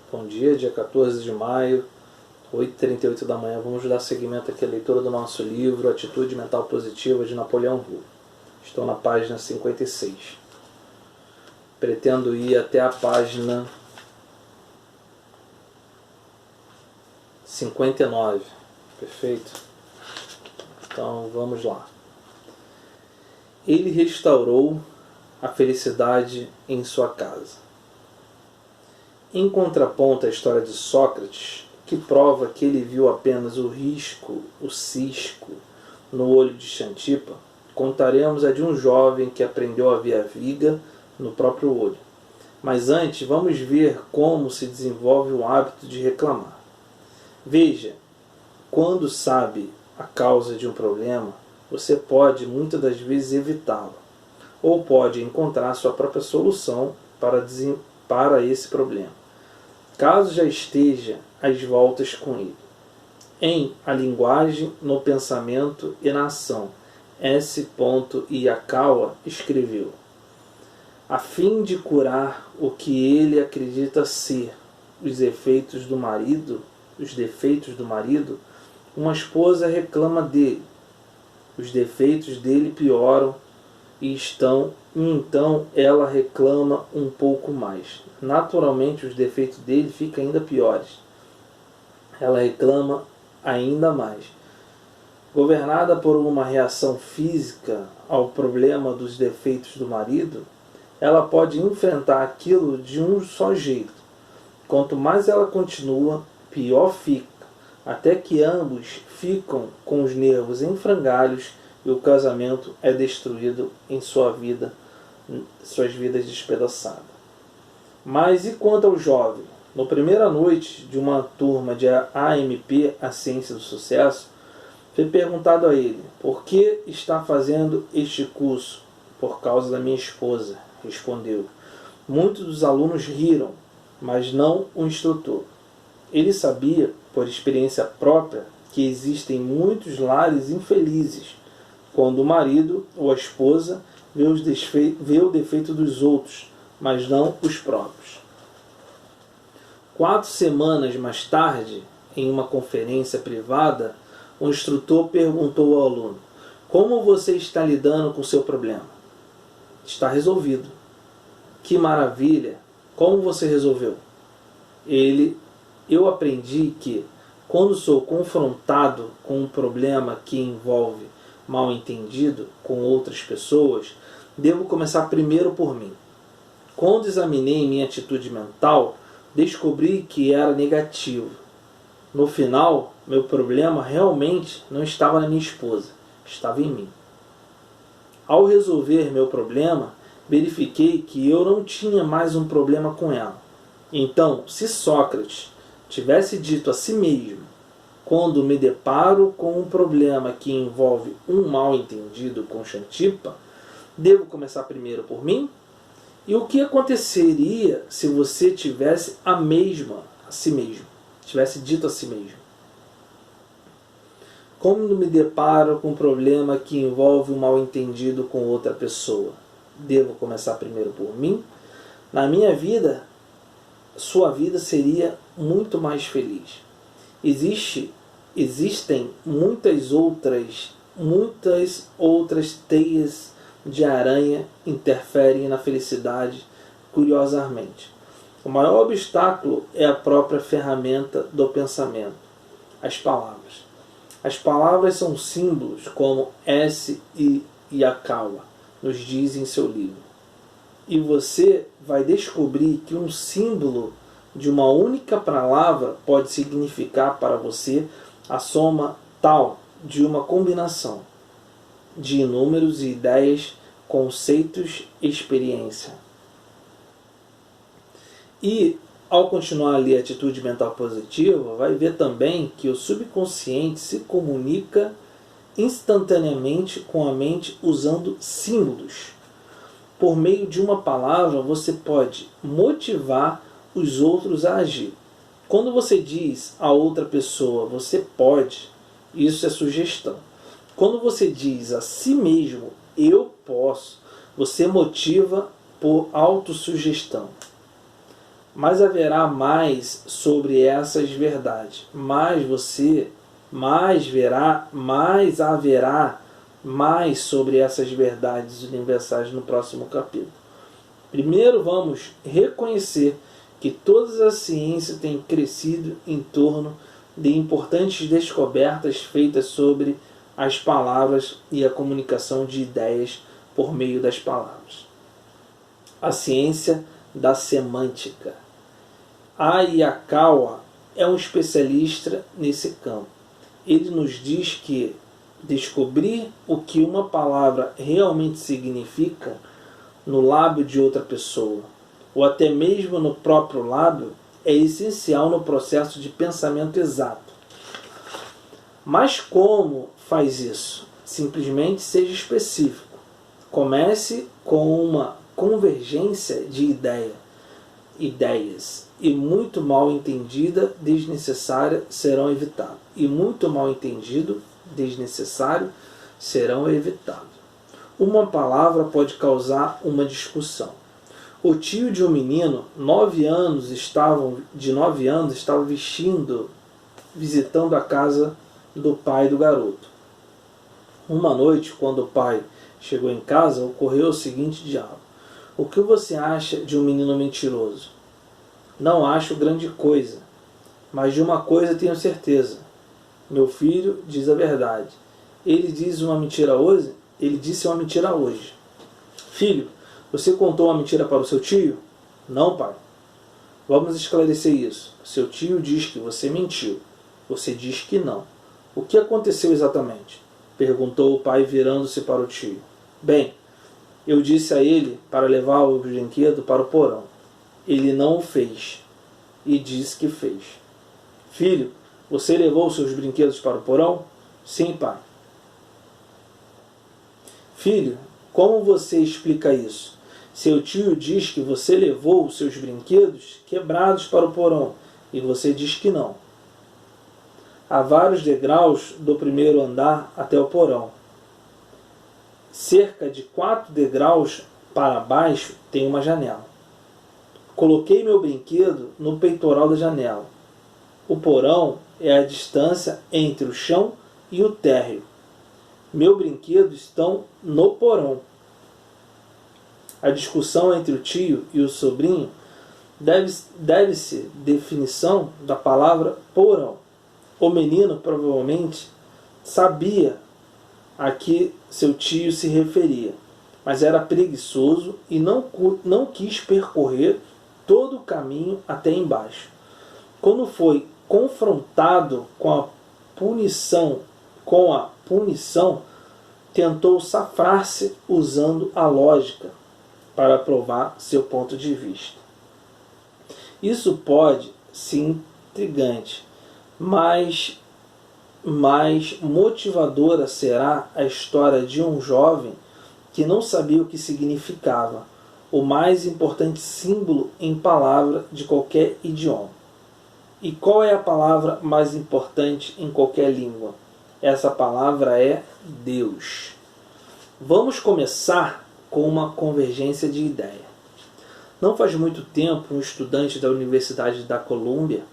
Bom dia 14 de maio, 8h38 da manhã. Vamos dar seguimento aqui à leitura do nosso livro Atitude Mental Positiva, de Napoleão Hill. Estou na página 56. Pretendo ir até a página 59. Perfeito? Então vamos lá. Ele restaurou a felicidade em sua casa. Em contraponto à história de Sócrates, que prova que ele viu apenas o risco, o cisco, no olho de Xantipa, contaremos a de um jovem que aprendeu a ver a viga no próprio olho. Mas antes, vamos ver como se desenvolve o hábito de reclamar. Veja, quando sabe a causa de um problema, você pode muitas das vezes evitá-lo, ou pode encontrar sua própria solução para esse problema, caso já esteja às voltas com ele. Em A Linguagem, no Pensamento e na Ação, S. Iakawa escreveu: a fim de curar o que ele acredita ser os defeitos do marido, uma esposa reclama dele. Os defeitos dele pioram e então ela reclama um pouco mais. Naturalmente, os defeitos dele ficam ainda piores. Ela reclama ainda mais. Governada por uma reação física ao problema dos defeitos do marido, ela pode enfrentar aquilo de um só jeito. Quanto mais ela continua, pior fica, até que ambos ficam com os nervos em frangalhos e o casamento é destruído em suas vidas despedaçadas. Mas e quanto ao jovem? Na primeira noite de uma turma de AMP, a Ciência do Sucesso, foi perguntado a ele: por que está fazendo este curso? Por causa da minha esposa, respondeu. Muitos dos alunos riram, mas não o instrutor. Ele sabia, por experiência própria, que existem muitos lares infelizes quando o marido ou a esposa vê o defeito dos outros, mas não os próprios. 4 semanas mais tarde, em uma conferência privada, o instrutor perguntou ao aluno: como você está lidando com o seu problema? Está resolvido. Que maravilha! Como você resolveu? Eu aprendi que, quando sou confrontado com um problema que envolve mal entendido com outras pessoas, devo começar primeiro por mim. Quando examinei minha atitude mental, descobri que era negativo. No final, meu problema realmente não estava na minha esposa, estava em mim. Ao resolver meu problema, verifiquei que eu não tinha mais um problema com ela. Então, se Sócrates tivesse dito a si mesmo: quando me deparo com um problema que envolve um mal-entendido com Xantipa, devo começar primeiro por mim? E o que aconteceria se você tivesse tivesse dito a si mesmo: quando me deparo com um problema que envolve um mal-entendido com outra pessoa, devo começar primeiro por mim? Na minha vida, sua vida seria muito mais feliz. Existem muitas outras teias de aranha interferem na felicidade, curiosamente. O maior obstáculo é a própria ferramenta do pensamento, as palavras. As palavras são símbolos, como S. Iakawa nos diz em seu livro. E você vai descobrir que um símbolo de uma única palavra pode significar para você a soma tal de uma combinação de números e ideias, conceitos, experiência. E, ao continuar ali a atitude mental positiva, vai ver também que o subconsciente se comunica instantaneamente com a mente usando símbolos. Por meio de uma palavra, você pode motivar os outros a agir. Quando você diz a outra pessoa: você pode, isso é sugestão. Quando você diz a si mesmo: eu posso, você motiva por autossugestão. mas haverá mais sobre essas verdades. Mais verá, mais haverá mais sobre essas verdades universais no próximo capítulo. Primeiro vamos reconhecer que todas as ciências têm crescido em torno de importantes descobertas feitas sobre as palavras e a comunicação de ideias por meio das palavras. A ciência da semântica. Hayakawa é um especialista nesse campo. Ele nos diz que descobrir o que uma palavra realmente significa no lábio de outra pessoa, ou até mesmo no próprio lábio, é essencial no processo de pensamento exato. Mas como faz isso? Simplesmente seja específico. Comece com uma convergência de ideias, e muito mal entendida, desnecessária, serão evitadas. E muito mal entendido, desnecessário, serão evitados. Uma palavra pode causar uma discussão. O tio de um menino, 9 anos, estava visitando a casa do pai do garoto. Uma noite, quando o pai chegou em casa, ocorreu o seguinte diálogo: o que você acha de um menino mentiroso? Não acho grande coisa, mas de uma coisa tenho certeza. Meu filho diz a verdade. Ele disse uma mentira hoje? Filho, você contou uma mentira para o seu tio? Não, pai. Vamos esclarecer isso. Seu tio diz que você mentiu. Você diz que não. O que aconteceu exatamente? Perguntou o pai, virando-se para o tio. Bem, eu disse a ele para levar o brinquedo para o porão. Ele não o fez. E disse que fez. Filho, você levou os seus brinquedos para o porão? Sim, pai. Filho, como você explica isso? Seu tio diz que você levou os seus brinquedos quebrados para o porão e você diz que não. Há vários degraus do primeiro andar até o porão. Cerca de 4 degraus para baixo tem uma janela. Coloquei meu brinquedo no peitoral da janela. O porão é a distância entre o chão e o térreo. Meu brinquedo estão no porão. A discussão entre o tio e o sobrinho deve-se definição da palavra porão. O menino provavelmente sabia a que seu tio se referia, mas era preguiçoso e não quis percorrer todo o caminho até embaixo. Quando foi confrontado com a punição, tentou safar-se usando a lógica para provar seu ponto de vista. Isso pode ser intrigante, mas mais motivadora será a história de um jovem que não sabia o que significava o mais importante símbolo em palavra de qualquer idioma. E qual é a palavra mais importante em qualquer língua? Essa palavra é Deus. Vamos começar com uma convergência de ideia. Não faz muito tempo, um estudante da Universidade da Colômbia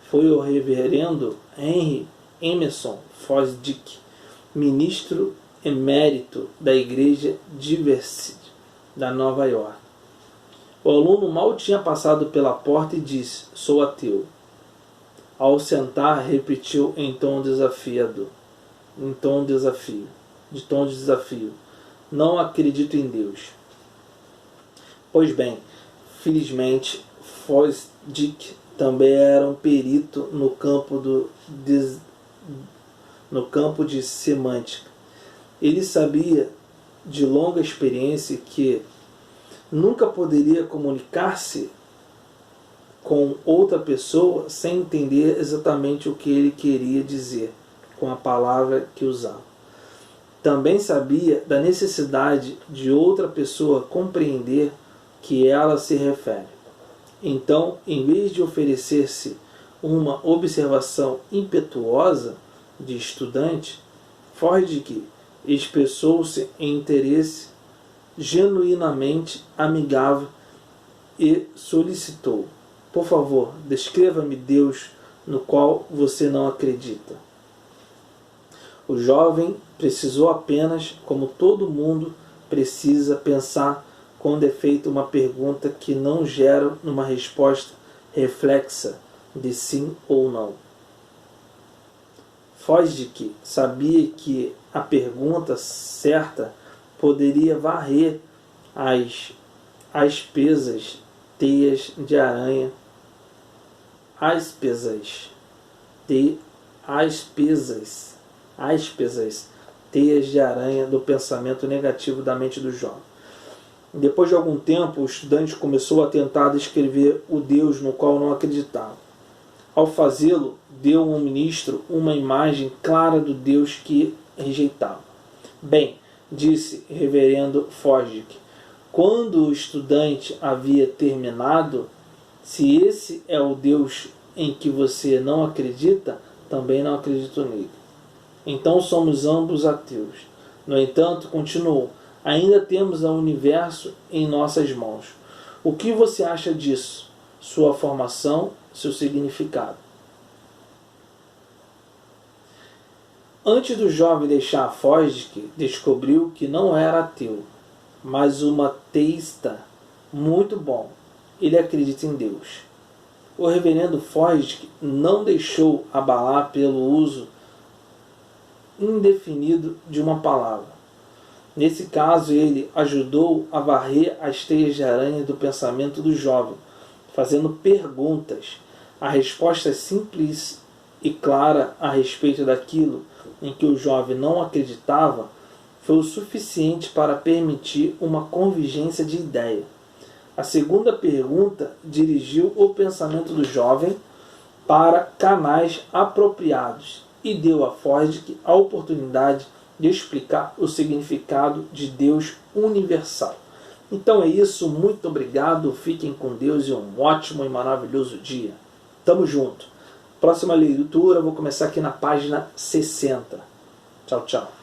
foi o reverendo Henry Emerson Fosdick, ministro emérito da Igreja Diversity da Nova York. O aluno mal tinha passado pela porta e disse: sou ateu. Ao sentar, repetiu em tom de desafio: não acredito em Deus. Pois bem, felizmente, Fosdick também era um perito no campo de semântica. Ele sabia de longa experiência que nunca poderia comunicar-se com outra pessoa sem entender exatamente o que ele queria dizer com a palavra que usava. Também sabia da necessidade de outra pessoa compreender que ela se refere. Então, em vez de oferecer-se uma observação impetuosa de estudante, Fosdick expressou-se em interesse genuinamente amigável e solicitou: Por favor, descreva-me Deus no qual você não acredita. O jovem precisou apenas, como todo mundo precisa, pensar com defeito uma pergunta que não gera uma resposta reflexa de sim ou não. Fosdick sabia que a pergunta certa poderia varrer as espessas teias de aranha, espessas teias de aranha do pensamento negativo da mente do jovem. Depois de algum tempo, o estudante começou a tentar descrever o Deus no qual não acreditava. Ao fazê-lo, deu ao ministro uma imagem clara do Deus que rejeitava. Bem, disse reverendo Fosdick, quando o estudante havia terminado, se esse é o Deus em que você não acredita, também não acredito nele. Então somos ambos ateus. No entanto, continuou, ainda temos o universo em nossas mãos. O que você acha disso? Sua formação, seu significado. Antes do jovem deixar Fosdick, descobriu que não era ateu, mas um ateísta muito bom. Ele acredita em Deus. O reverendo Fosdick não deixou abalar pelo uso indefinido de uma palavra. Nesse caso, ele ajudou a varrer as teias de aranha do pensamento do jovem, fazendo perguntas. A resposta simples e clara a respeito daquilo em que o jovem não acreditava foi o suficiente para permitir uma convergência de ideia. A segunda pergunta dirigiu o pensamento do jovem para canais apropriados e deu a Fosdick a oportunidade de explicar o significado de Deus universal. Então é isso, muito obrigado, fiquem com Deus e um ótimo e maravilhoso dia. Tamo junto. Próxima leitura, vou começar aqui na página 60. Tchau, tchau.